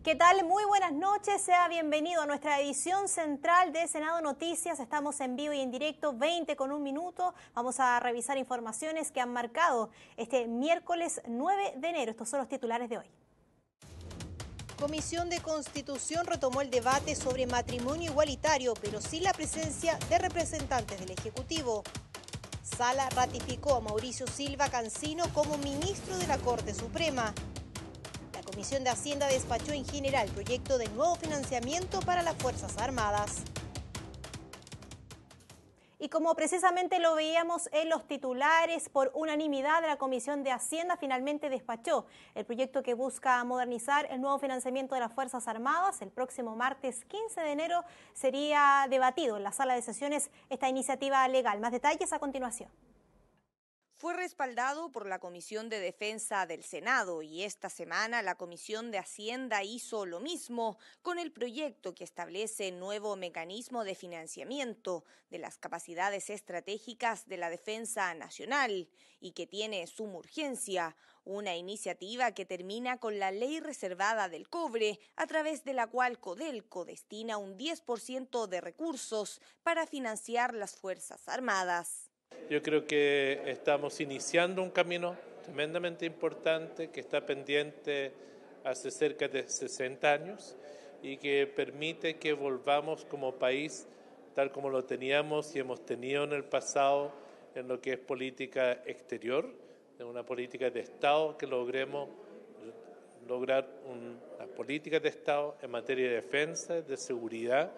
¿Qué tal? Muy buenas noches, sea bienvenido a nuestra edición central de Senado Noticias. Estamos en vivo y en directo, 20:01. Vamos a revisar informaciones que han marcado este miércoles 9 de enero. Estos son los titulares de hoy. Comisión de Constitución retomó el debate sobre matrimonio igualitario, pero sin la presencia de representantes del Ejecutivo. Sala ratificó a Mauricio Silva Cancino como ministro de la Corte Suprema. La Comisión de Hacienda despachó en general proyecto de nuevo financiamiento para las Fuerzas Armadas. Y como precisamente lo veíamos en los titulares, por unanimidad la Comisión de Hacienda finalmente despachó el proyecto que busca modernizar el nuevo financiamiento de las Fuerzas Armadas. El próximo martes 15 de enero sería debatido en la sala de sesiones esta iniciativa legal. Más detalles a continuación. Fue respaldado por la Comisión de Defensa del Senado y esta semana la Comisión de Hacienda hizo lo mismo con el proyecto que establece el nuevo mecanismo de financiamiento de las capacidades estratégicas de la defensa nacional y que tiene suma urgencia, una iniciativa que termina con la ley reservada del cobre, a través de la cual Codelco destina un 10% de recursos para financiar las Fuerzas Armadas. Yo creo que estamos iniciando un camino tremendamente importante que está pendiente hace cerca de 60 años y que permite que volvamos como país tal como lo teníamos y hemos tenido en el pasado en lo que es política exterior, en una política de Estado, que logremos lograr una política de Estado en materia de defensa, de seguridad.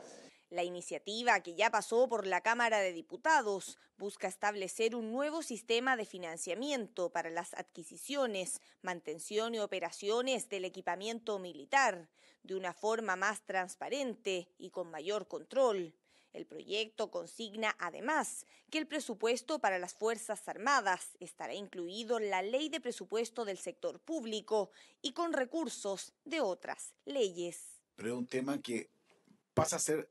La iniciativa, que ya pasó por la Cámara de Diputados, busca establecer un nuevo sistema de financiamiento para las adquisiciones, mantención y operaciones del equipamiento militar, de una forma más transparente y con mayor control. El proyecto consigna, además, que el presupuesto para las Fuerzas Armadas estará incluido en la Ley de Presupuesto del Sector Público y con recursos de otras leyes. Pero es un tema que pasa a ser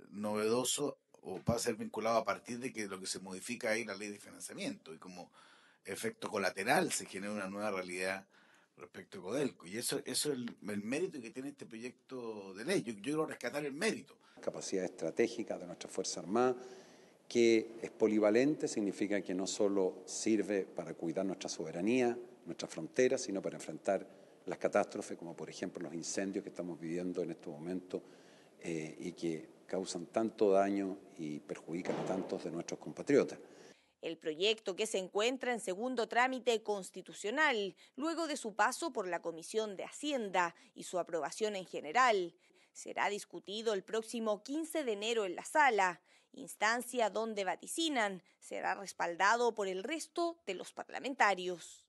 novedoso o va a ser vinculado a partir de que lo que se modifica ahí la ley de financiamiento y como efecto colateral se genera una nueva realidad respecto a Codelco, y eso es el mérito que tiene este proyecto de ley. Yo quiero rescatar el mérito. Capacidad estratégica de nuestra Fuerza Armada, que es polivalente, significa que no solo sirve para cuidar nuestra soberanía, nuestras fronteras, sino para enfrentar las catástrofes, como por ejemplo los incendios que estamos viviendo en estos momentos y que causan tanto daño y perjudican a tantos de nuestros compatriotas. El proyecto, que se encuentra en segundo trámite constitucional, luego de su paso por la Comisión de Hacienda y su aprobación en general, será discutido el próximo 15 de enero en la sala, instancia donde vaticinan será respaldado por el resto de los parlamentarios.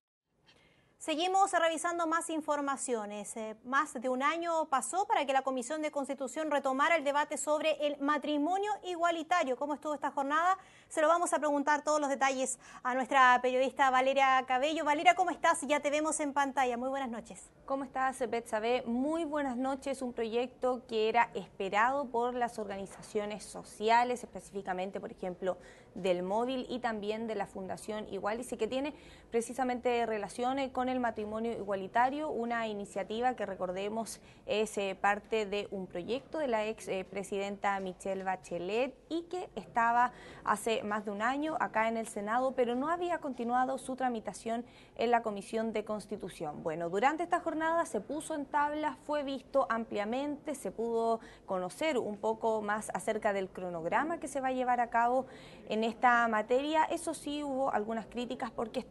Seguimos revisando más informaciones. Más de un año pasó para que la Comisión de Constitución retomara el debate sobre el matrimonio igualitario. ¿Cómo estuvo esta jornada? Se lo vamos a preguntar todos los detalles a nuestra periodista Valeria Cabello. Valeria, ¿cómo estás? Ya te vemos en pantalla. Muy buenas noches. ¿Cómo estás, Betsabe? Muy buenas noches. Un proyecto que era esperado por las organizaciones sociales, específicamente, por ejemplo, del Móvil y también de la Fundación Igualice, que tiene precisamente relación con el matrimonio igualitario, una iniciativa que, recordemos, es parte de un proyecto de la ex presidenta Michelle Bachelet y que estaba hace más de un año acá en el Senado, pero no había continuado su tramitación en la Comisión de Constitución. Bueno, durante esta jornada se puso en tabla, fue visto ampliamente, se pudo conocer un poco más acerca del cronograma que se va a llevar a cabo en esta materia. Eso sí, hubo algunas críticas porque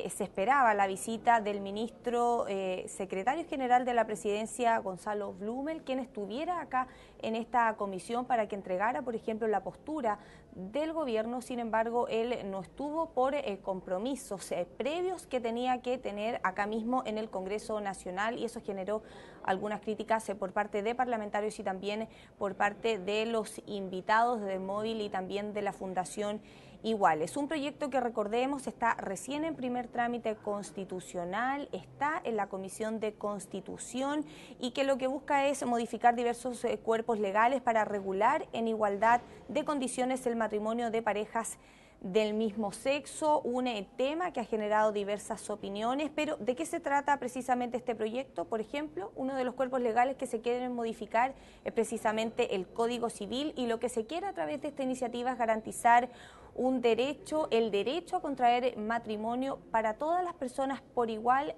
se esperaba la visita del ministro secretario general de la Presidencia, Gonzalo Blumel, quien estuviera acá en esta comisión para que entregara, por ejemplo, la postura del gobierno. Sin embargo, él no estuvo por compromisos previos que tenía que tener acá mismo en el Congreso Nacional, y eso generó algunas críticas por parte de parlamentarios y también por parte de los invitados del Móvil y también de la Fundación Igual. Es un proyecto que, recordemos, está recién en primer trámite constitucional, está en la Comisión de Constitución y que lo que busca es modificar diversos cuerpos legales para regular en igualdad de condiciones el matrimonio de parejas del mismo sexo, un tema que ha generado diversas opiniones, pero ¿de qué se trata precisamente este proyecto? Por ejemplo, uno de los cuerpos legales que se quieren modificar es precisamente el Código Civil, y lo que se quiere a través de esta iniciativa es garantizar un derecho, el derecho a contraer matrimonio para todas las personas por igual,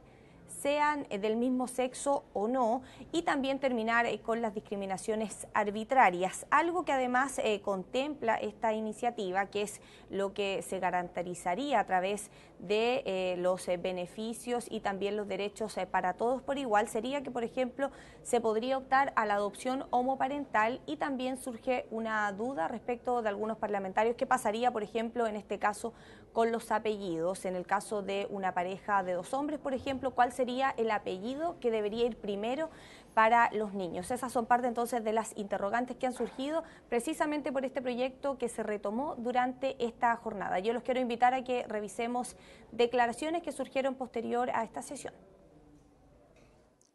sean del mismo sexo o no, y también terminar con las discriminaciones arbitrarias, algo que además contempla esta iniciativa, que es lo que se garantizaría a través de los beneficios y también los derechos para todos por igual, sería que, por ejemplo, se podría optar a la adopción homoparental, y también surge una duda respecto de algunos parlamentarios, ¿qué pasaría, por ejemplo, en este caso con los apellidos? En el caso de una pareja de dos hombres, por ejemplo, ¿cuál sería el apellido que debería ir primero para los niños? Esas son parte entonces de las interrogantes que han surgido precisamente por este proyecto que se retomó durante esta jornada. Yo los quiero invitar a que revisemos declaraciones que surgieron posterior a esta sesión.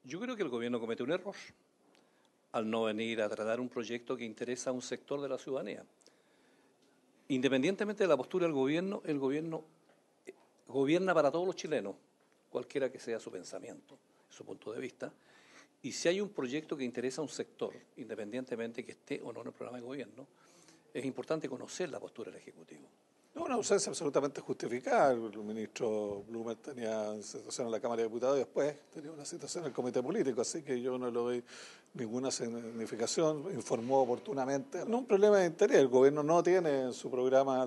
Yo creo que el gobierno comete un error al no venir a tratar un proyecto que interesa a un sector de la ciudadanía. Independientemente de la postura del gobierno, el gobierno gobierna para todos los chilenos, cualquiera que sea su pensamiento, su punto de vista. Y si hay un proyecto que interesa a un sector, independientemente que esté o no en el programa de gobierno, es importante conocer la postura del Ejecutivo. No, una ausencia absolutamente justificada. El ministro Blumer tenía una situación en la Cámara de Diputados y después tenía una situación en el Comité Político, así que yo no le doy ninguna significación. Informó oportunamente. No un problema de interés. El gobierno no tiene en su programa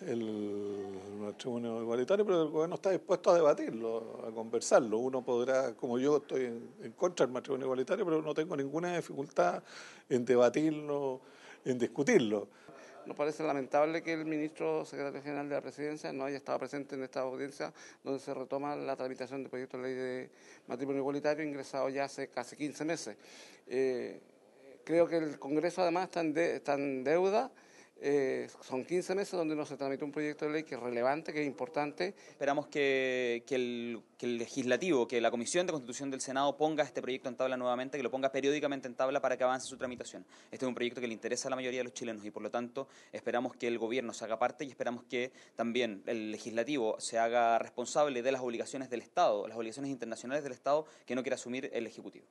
el matrimonio igualitario, pero el gobierno está dispuesto a debatirlo, a conversarlo. Uno podrá, como yo estoy en contra del matrimonio igualitario, pero no tengo ninguna dificultad en debatirlo, en discutirlo. Nos parece lamentable que el ministro secretario general de la Presidencia no haya estado presente en esta audiencia donde se retoma la tramitación del proyecto de ley de matrimonio igualitario ingresado ya hace casi 15 meses. Creo que el Congreso además está en deuda. Son 15 meses donde no se tramitó un proyecto de ley que es relevante, que es importante. Esperamos que el legislativo, que la Comisión de Constitución del Senado ponga este proyecto en tabla nuevamente, que lo ponga periódicamente en tabla para que avance su tramitación. Este es un proyecto que le interesa a la mayoría de los chilenos y por lo tanto esperamos que el gobierno se haga parte y esperamos que también el legislativo se haga responsable de las obligaciones del Estado, las obligaciones internacionales del Estado que no quiere asumir el Ejecutivo.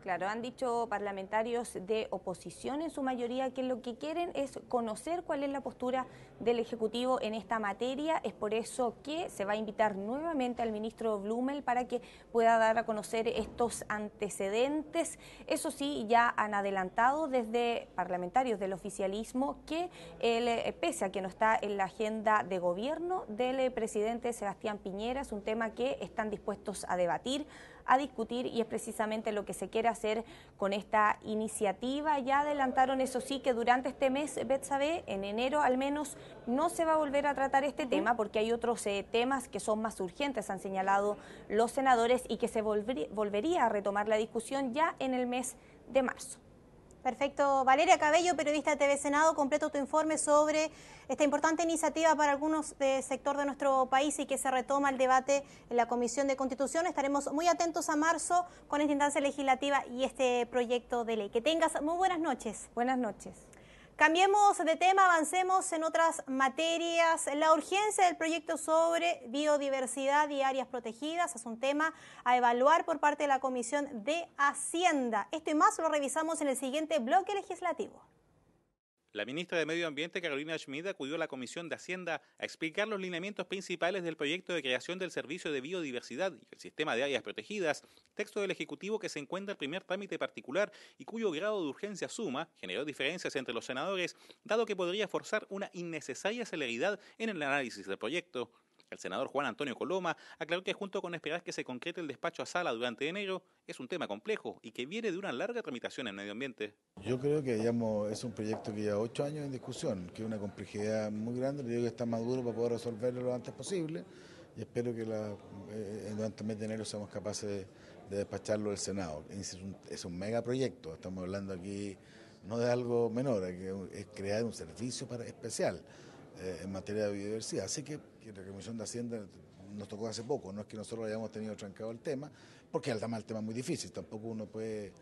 Claro, han dicho parlamentarios de oposición en su mayoría que lo que quieren es conocer cuál es la postura del Ejecutivo en esta materia. Es por eso que se va a invitar nuevamente al ministro Blumel para que pueda dar a conocer estos antecedentes. Eso sí, ya han adelantado desde parlamentarios del oficialismo que pese a que no está en la agenda de gobierno del presidente Sebastián Piñera, es un tema que están dispuestos a debatir, a discutir, y es precisamente lo que se quiere hacer con esta iniciativa. Ya adelantaron, eso sí, que durante este mes, Betsabe, en enero al menos, no se va a volver a tratar este tema porque hay otros temas que son más urgentes, han señalado los senadores, y que se volvería a retomar la discusión ya en el mes de marzo. Perfecto. Valeria Cabello, periodista de TV Senado, completo tu informe sobre esta importante iniciativa para algunos sector de nuestro país y que se retoma el debate en la Comisión de Constitución. Estaremos muy atentos a marzo con esta instancia legislativa y este proyecto de ley. Que tengas muy buenas noches. Buenas noches. Cambiemos de tema, avancemos en otras materias. La urgencia del proyecto sobre biodiversidad y áreas protegidas es un tema a evaluar por parte de la Comisión de Hacienda. Esto y más lo revisamos en el siguiente bloque legislativo. La ministra de Medio Ambiente, Carolina Schmid, acudió a la Comisión de Hacienda a explicar los lineamientos principales del proyecto de creación del Servicio de Biodiversidad y el Sistema de Áreas Protegidas, texto del Ejecutivo que se encuentra en primer trámite particular y cuyo grado de urgencia suma generó diferencias entre los senadores, dado que podría forzar una innecesaria celeridad en el análisis del proyecto. El senador Juan Antonio Coloma aclaró que junto con esperar que se concrete el despacho a sala durante enero, es un tema complejo y que viene de una larga tramitación en medio ambiente. Yo creo que es un proyecto que lleva 8 años en discusión, que es una complejidad muy grande. Le digo que está maduro para poder resolverlo lo antes posible y espero que durante el mes de enero seamos capaces de despacharlo del Senado. Es un megaproyecto, estamos hablando aquí no de algo menor, es crear un servicio especial en materia de biodiversidad. Así que la Comisión de Hacienda nos tocó hace poco, no es que nosotros hayamos tenido trancado el tema, porque el tema es muy difícil, tampoco uno puede...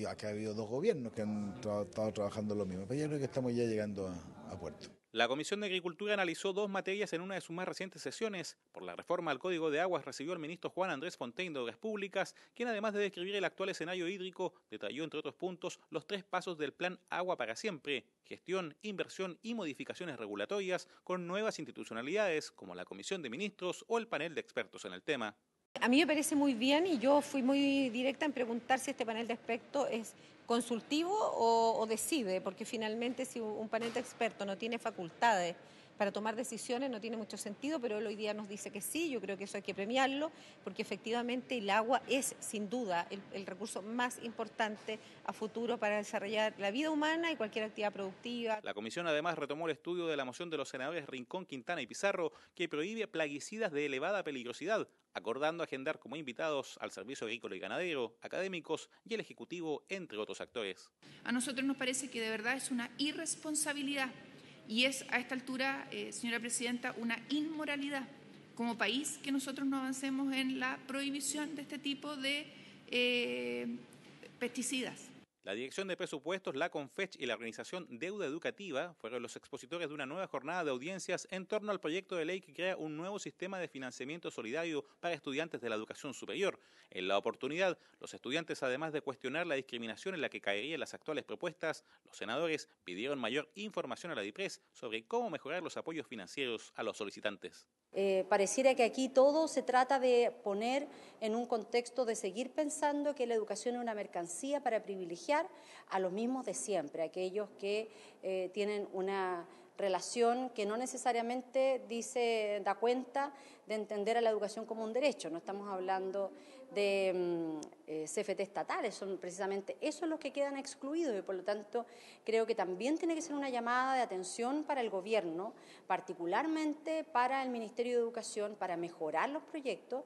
Acá ha habido 2 gobiernos que han estado trabajando lo mismo, pero yo creo que estamos ya llegando a puerto. La Comisión de Agricultura analizó dos materias en una de sus más recientes sesiones. Por la reforma al Código de Aguas recibió al ministro Juan Andrés Fontaine de Obras Públicas, quien además de describir el actual escenario hídrico, detalló entre otros puntos los 3 pasos del Plan Agua para Siempre: gestión, inversión y modificaciones regulatorias con nuevas institucionalidades como la Comisión de Ministros o el panel de expertos en el tema. A mí me parece muy bien y yo fui muy directa en preguntar si este panel de expertos es consultivo o decide, porque finalmente si un panel de expertos no tiene facultades para tomar decisiones no tiene mucho sentido, pero él hoy día nos dice que sí. Yo creo que eso hay que premiarlo, porque efectivamente el agua es sin duda el recurso más importante a futuro para desarrollar la vida humana y cualquier actividad productiva. La comisión además retomó el estudio de la moción de los senadores Rincón, Quintana y Pizarro, que prohíbe plaguicidas de elevada peligrosidad, acordando agendar como invitados al Servicio Agrícola y Ganadero, académicos y el Ejecutivo, entre otros actores. A nosotros nos parece que de verdad es una irresponsabilidad y es a esta altura, señora presidenta, una inmoralidad como país que nosotros no avancemos en la prohibición de este tipo de pesticidas. La Dirección de Presupuestos, la CONFECH y la organización Deuda Educativa fueron los expositores de una nueva jornada de audiencias en torno al proyecto de ley que crea un nuevo sistema de financiamiento solidario para estudiantes de la educación superior. En la oportunidad, los estudiantes, además de cuestionar la discriminación en la que caerían las actuales propuestas, los senadores pidieron mayor información a la DIPRES sobre cómo mejorar los apoyos financieros a los solicitantes. Pareciera que aquí todo se trata de poner en un contexto de seguir pensando que la educación es una mercancía para privilegiar a los mismos de siempre, aquellos que tienen una relación que no necesariamente da cuenta de entender a la educación como un derecho. No estamos hablando de CFT estatales, son precisamente esos los que quedan excluidos y por lo tanto creo que también tiene que ser una llamada de atención para el gobierno, particularmente para el Ministerio de Educación, para mejorar los proyectos.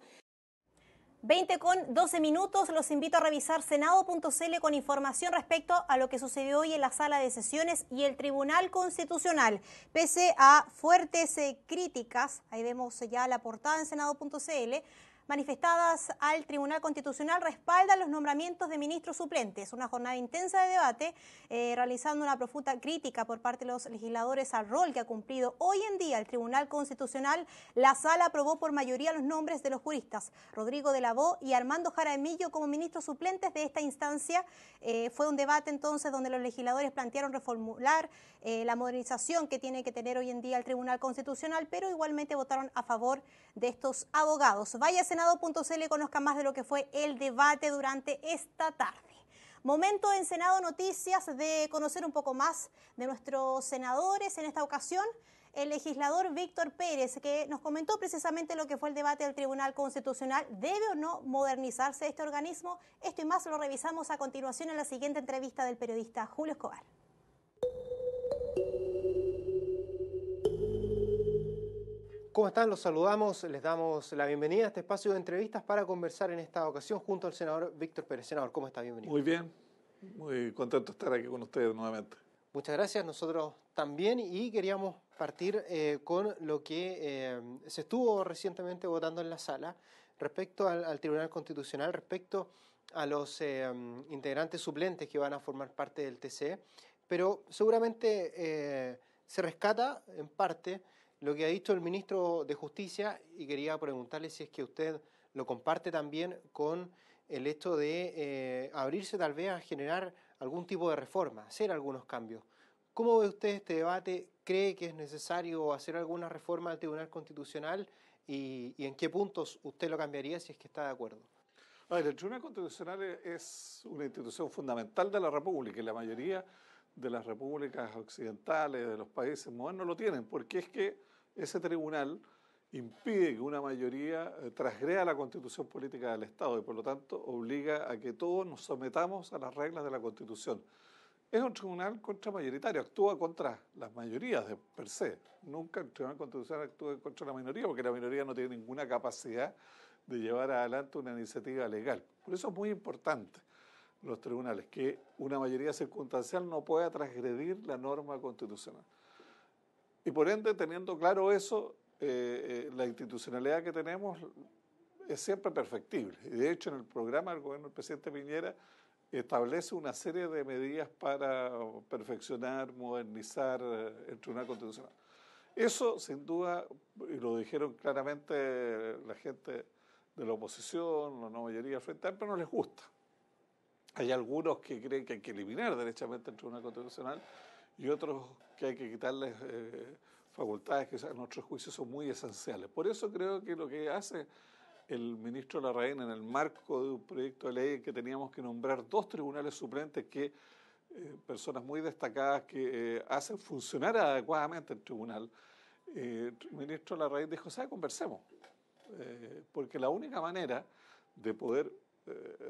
20:12, los invito a revisar senado.cl con información respecto a lo que sucedió hoy en la sala de sesiones y el Tribunal Constitucional. Pese a fuertes críticas, ahí vemos ya la portada en senado.cl, manifestadas al Tribunal Constitucional, respaldan los nombramientos de ministros suplentes. Una jornada intensa de debate, realizando una profunda crítica por parte de los legisladores al rol que ha cumplido hoy en día el Tribunal Constitucional. La sala aprobó por mayoría los nombres de los juristas Rodrigo de la Bo y Armando Jaramillo como ministros suplentes de esta instancia. Fue un debate entonces donde los legisladores plantearon reformular la modernización que tiene que tener hoy en día el Tribunal Constitucional, pero igualmente votaron a favor de estos abogados. Vaya a senado.cl y conozca más de lo que fue el debate durante esta tarde. Momento en Senado Noticias de conocer un poco más de nuestros senadores. En esta ocasión, el legislador Víctor Pérez, que nos comentó precisamente lo que fue el debate del Tribunal Constitucional. ¿Debe o no modernizarse este organismo? Esto y más lo revisamos a continuación en la siguiente entrevista del periodista Julio Escobar. ¿Cómo están? Los saludamos, les damos la bienvenida a este espacio de entrevistas para conversar en esta ocasión junto al senador Víctor Pérez. Senador, ¿cómo está? Bienvenido. Muy bien, muy contento de estar aquí con ustedes nuevamente. Muchas gracias, nosotros también, y queríamos partir con lo que se estuvo recientemente votando en la sala respecto al Tribunal Constitucional, respecto a los integrantes suplentes que van a formar parte del TC, pero seguramente se rescata en parte lo que ha dicho el ministro de Justicia, y quería preguntarle si es que usted lo comparte también con el hecho de abrirse tal vez a generar algún tipo de reforma, hacer algunos cambios. ¿Cómo ve usted este debate? ¿Cree que es necesario hacer alguna reforma al Tribunal Constitucional? ¿Y en qué puntos usted lo cambiaría si es que está de acuerdo? A ver, el Tribunal Constitucional es una institución fundamental de la República y la mayoría de las repúblicas occidentales, de los países modernos, lo tienen, porque es que ese tribunal impide que una mayoría transgreda la Constitución política del Estado y por lo tanto obliga a que todos nos sometamos a las reglas de la Constitución. Es un tribunal contramayoritario, actúa contra las mayorías de per se. Nunca el Tribunal Constitucional actúa contra la minoría porque la minoría no tiene ninguna capacidad de llevar adelante una iniciativa legal. Por eso es muy importante los tribunales, que una mayoría circunstancial no pueda transgredir la norma constitucional. Y por ende, teniendo claro eso, la institucionalidad que tenemos es siempre perfectible. Y de hecho, en el programa del gobierno del presidente Piñera establece una serie de medidas para perfeccionar, modernizar el Tribunal Constitucional. Eso, sin duda, y lo dijeron claramente la gente de la oposición, la no mayoría del Frente Amplio, no les gusta. Hay algunos que creen que hay que eliminar derechamente el Tribunal Constitucional y otros que hay que quitarles facultades que a nuestro juicio son muy esenciales. Por eso creo que lo que hace el ministro Larraín en el marco de un proyecto de ley en que teníamos que nombrar 2 tribunales suplentes que personas muy destacadas que hacen funcionar adecuadamente el tribunal, el ministro Larraín dijo, ¿sabe? Conversemos, porque la única manera de poder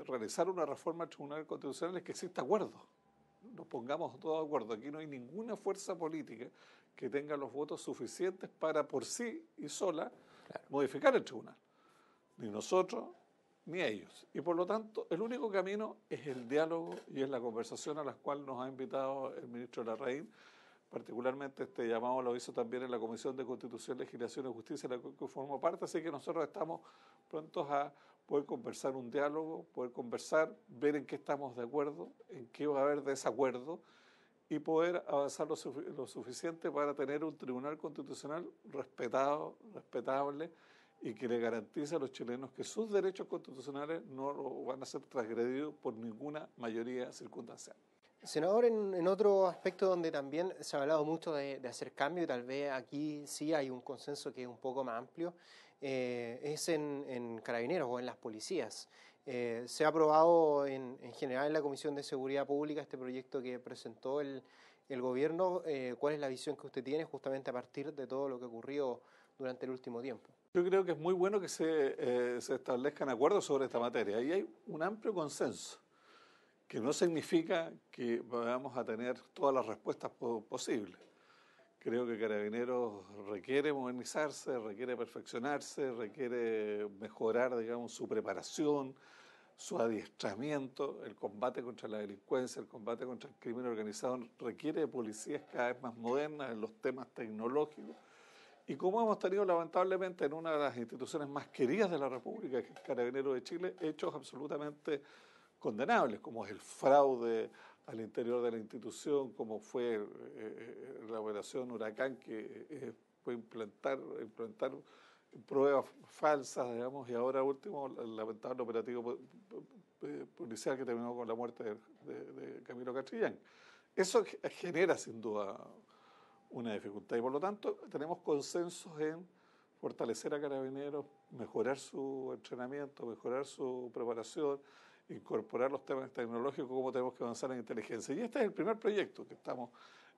realizar una reforma al Tribunal Constitucional es que exista acuerdo. Nos pongamos todos de acuerdo. Aquí no hay ninguna fuerza política que tenga los votos suficientes para por sí y sola modificar el tribunal. Ni nosotros, ni ellos. Y por lo tanto, el único camino es el diálogo y es la conversación a la cual nos ha invitado el ministro Larraín. Particularmente este llamado lo hizo también en la Comisión de Constitución, Legislación y Justicia, de la que formo parte, así que nosotros estamos prontos a poder conversar un diálogo, poder conversar, ver en qué estamos de acuerdo, en qué va a haber desacuerdo y poder avanzar lo suficiente para tener un Tribunal Constitucional respetado, respetable y que le garantice a los chilenos que sus derechos constitucionales no van a ser transgredidos por ninguna mayoría circunstancial. Senador, en otro aspecto donde también se ha hablado mucho de hacer cambio y tal vez aquí sí hay un consenso que es un poco más amplio, es en carabineros o en las policías. Se ha aprobado en general en la Comisión de Seguridad Pública este proyecto que presentó el gobierno. ¿Cuál es la visión que usted tiene justamente a partir de todo lo que ocurrió durante el último tiempo? Yo creo que es muy bueno que se establezcan acuerdos sobre esta materia y hay un amplio consenso, que no significa que vamos a tener todas las respuestas posibles. Creo que Carabineros requiere modernizarse, requiere perfeccionarse, requiere mejorar, digamos, su preparación, su adiestramiento. El combate contra la delincuencia, el combate contra el crimen organizado requiere de policías cada vez más modernas en los temas tecnológicos. Y como hemos tenido lamentablemente en una de las instituciones más queridas de la República, que es Carabineros de Chile, hechos absolutamente condenables, como es el fraude al interior de la institución, como fue la operación Huracán, que fue implantar pruebas falsas, digamos, y ahora último, el lamentable operativo policial que terminó con la muerte de Camilo Castrillán. Eso genera sin duda una dificultad y por lo tanto tenemos consensos en fortalecer a Carabineros, mejorar su entrenamiento, mejorar su preparación, incorporar los temas tecnológicos, cómo tenemos que avanzar en inteligencia. Y este es el primer proyecto que estamos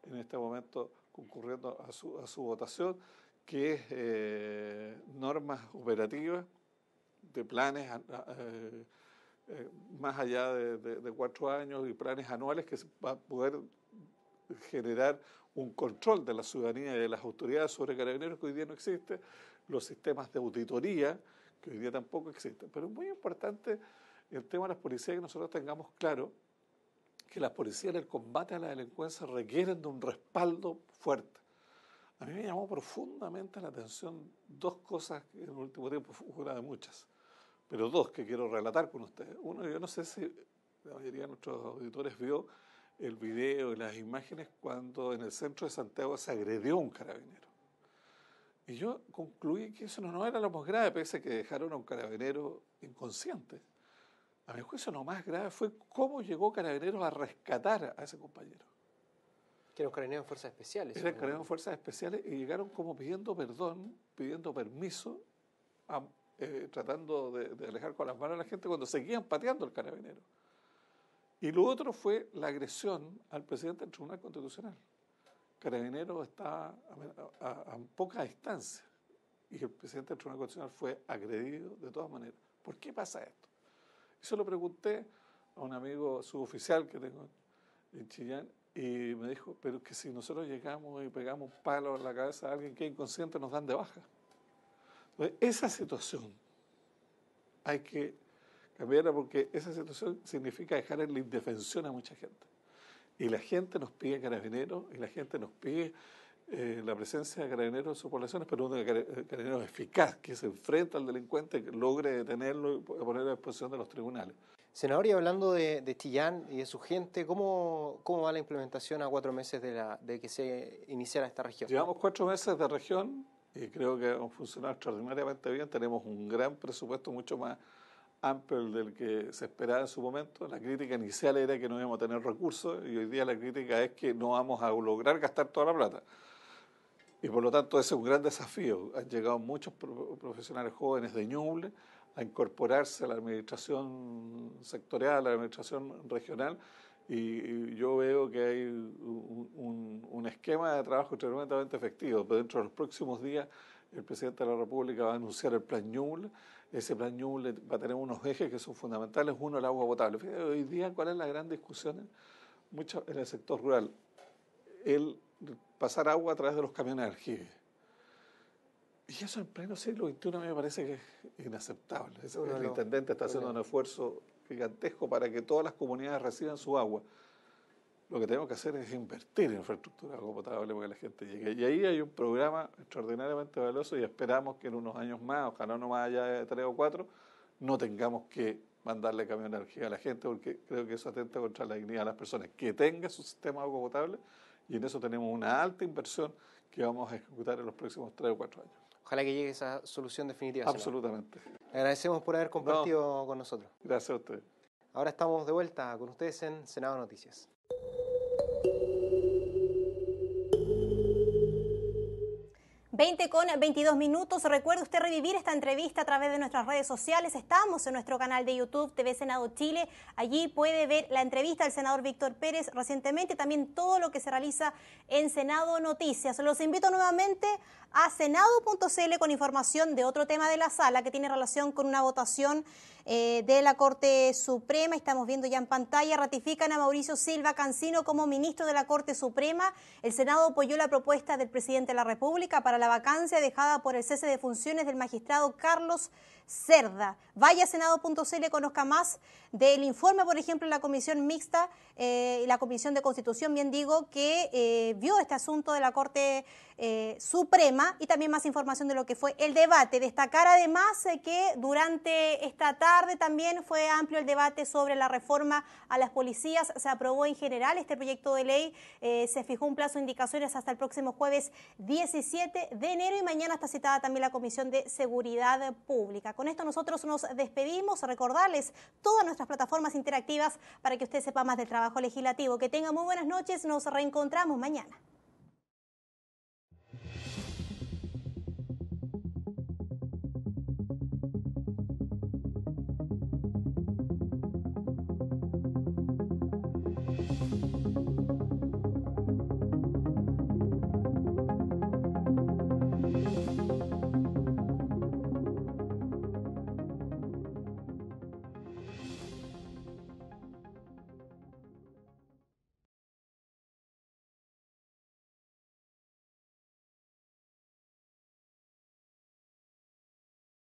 en este momento concurriendo a su votación, que es normas operativas de planes más allá de 4 años y planes anuales que va a poder generar un control de la ciudadanía y de las autoridades sobre Carabineros que hoy día no existe, los sistemas de auditoría que hoy día tampoco existen. Pero es muy importante el tema de las policías, que nosotros tengamos claro que las policías en el combate a la delincuencia requieren de un respaldo fuerte. A mí me llamó profundamente la atención 2 cosas que en el último tiempo, una de muchas, pero 2 que quiero relatar con ustedes. Uno, yo no sé si la mayoría de nuestros auditores vio el video y las imágenes cuando en el centro de Santiago se agredió a un carabinero. Y yo concluí que eso no era lo más grave, pese a que dejaron a un carabinero inconsciente. A mi juicio lo más grave fue cómo llegó Carabineros a rescatar a ese compañero. Que eran carabineros en fuerzas especiales. Eran carabineros en fuerzas especiales y llegaron como pidiendo perdón, pidiendo permiso, tratando de alejar con las manos a la gente cuando seguían pateando al carabinero. Y lo otro fue la agresión al presidente del Tribunal Constitucional. Carabineros estaba a poca distancia y el presidente del Tribunal Constitucional fue agredido de todas maneras. ¿Por qué pasa esto? Eso lo pregunté a un amigo suboficial que tengo en Chillán y me dijo, pero es que si nosotros llegamos y pegamos un palo en la cabeza a alguien que es inconsciente nos dan de baja. Entonces, esa situación hay que cambiarla porque esa situación significa dejar en la indefensión a mucha gente. Y la gente nos pide Carabineros y la gente nos pide la presencia de Carabineros en sus poblaciones, pero un Carabinero eficaz, que se enfrenta al delincuente, que logre detenerlo y ponerlo a disposición de los tribunales. Senador, y hablando de Chillán y de su gente, ¿cómo va la implementación a 4 meses de que se iniciara esta región? Llevamos 4 meses de región y creo que hemos funcionado extraordinariamente bien. Tenemos un gran presupuesto, mucho más amplio del que se esperaba en su momento. La crítica inicial era que no íbamos a tener recursos y hoy día la crítica es que no vamos a lograr gastar toda la plata. Y por lo tanto ese es un gran desafío. Han llegado muchos profesionales jóvenes de Ñuble a incorporarse a la administración sectorial, a la administración regional, y yo veo que hay un esquema de trabajo tremendamente efectivo. Pero dentro de los próximos días el presidente de la República va a anunciar el plan Ñuble. Ese plan Ñuble va a tener unos ejes que son fundamentales. Uno, el agua potable. Fíjate, hoy día, ¿cuál es la gran discusión en el sector rural? El pasar agua a través de los camiones de aljibe. Y eso en pleno siglo XXI a mí me parece que es inaceptable. El intendente está haciendo un esfuerzo gigantesco para que todas las comunidades reciban su agua. Lo que tenemos que hacer es invertir en infraestructura de agua potable para que la gente llegue. Y ahí hay un programa extraordinariamente valioso y esperamos que en unos años más, ojalá no más allá de 3 o 4, no tengamos que mandarle camión de energía a la gente, porque creo que eso atenta contra la dignidad de las personas. Que tenga su sistema de agua potable, y en eso tenemos una alta inversión que vamos a ejecutar en los próximos 3 o 4 años. Ojalá que llegue esa solución definitiva. Absolutamente. Le agradecemos por haber compartido con nosotros. Gracias a usted. Ahora estamos de vuelta con ustedes en Senado Noticias. 20:22. Recuerde usted revivir esta entrevista a través de nuestras redes sociales. Estamos en nuestro canal de YouTube, TV Senado Chile. Allí puede ver la entrevista del senador Víctor Pérez recientemente, también todo lo que se realiza en Senado Noticias. Los invito nuevamente a senado.cl con información de otro tema de la sala que tiene relación con una votación de la Corte Suprema. Estamos viendo ya en pantalla, ratifican a Mauricio Silva Cancino como ministro de la Corte Suprema. El Senado apoyó la propuesta del presidente de la República para la vacancia dejada por el cese de funciones del magistrado Carlos Cerda. Vaya a senado.cl, conozca más del informe, por ejemplo, en la comisión mixta, la comisión de Constitución, bien digo, que vio este asunto de la Corte Suprema, y también más información de lo que fue el debate. Destacar además que durante esta tarde también fue amplio el debate sobre la reforma a las policías. Se aprobó en general este proyecto de ley, se fijó un plazo de indicaciones hasta el próximo jueves 17 de enero y mañana está citada también la Comisión de Seguridad Pública. Con esto nosotros nos despedimos, recordarles todas nuestras plataformas interactivas para que usted sepa más del trabajo legislativo. Que tenga muy buenas noches, nos reencontramos mañana.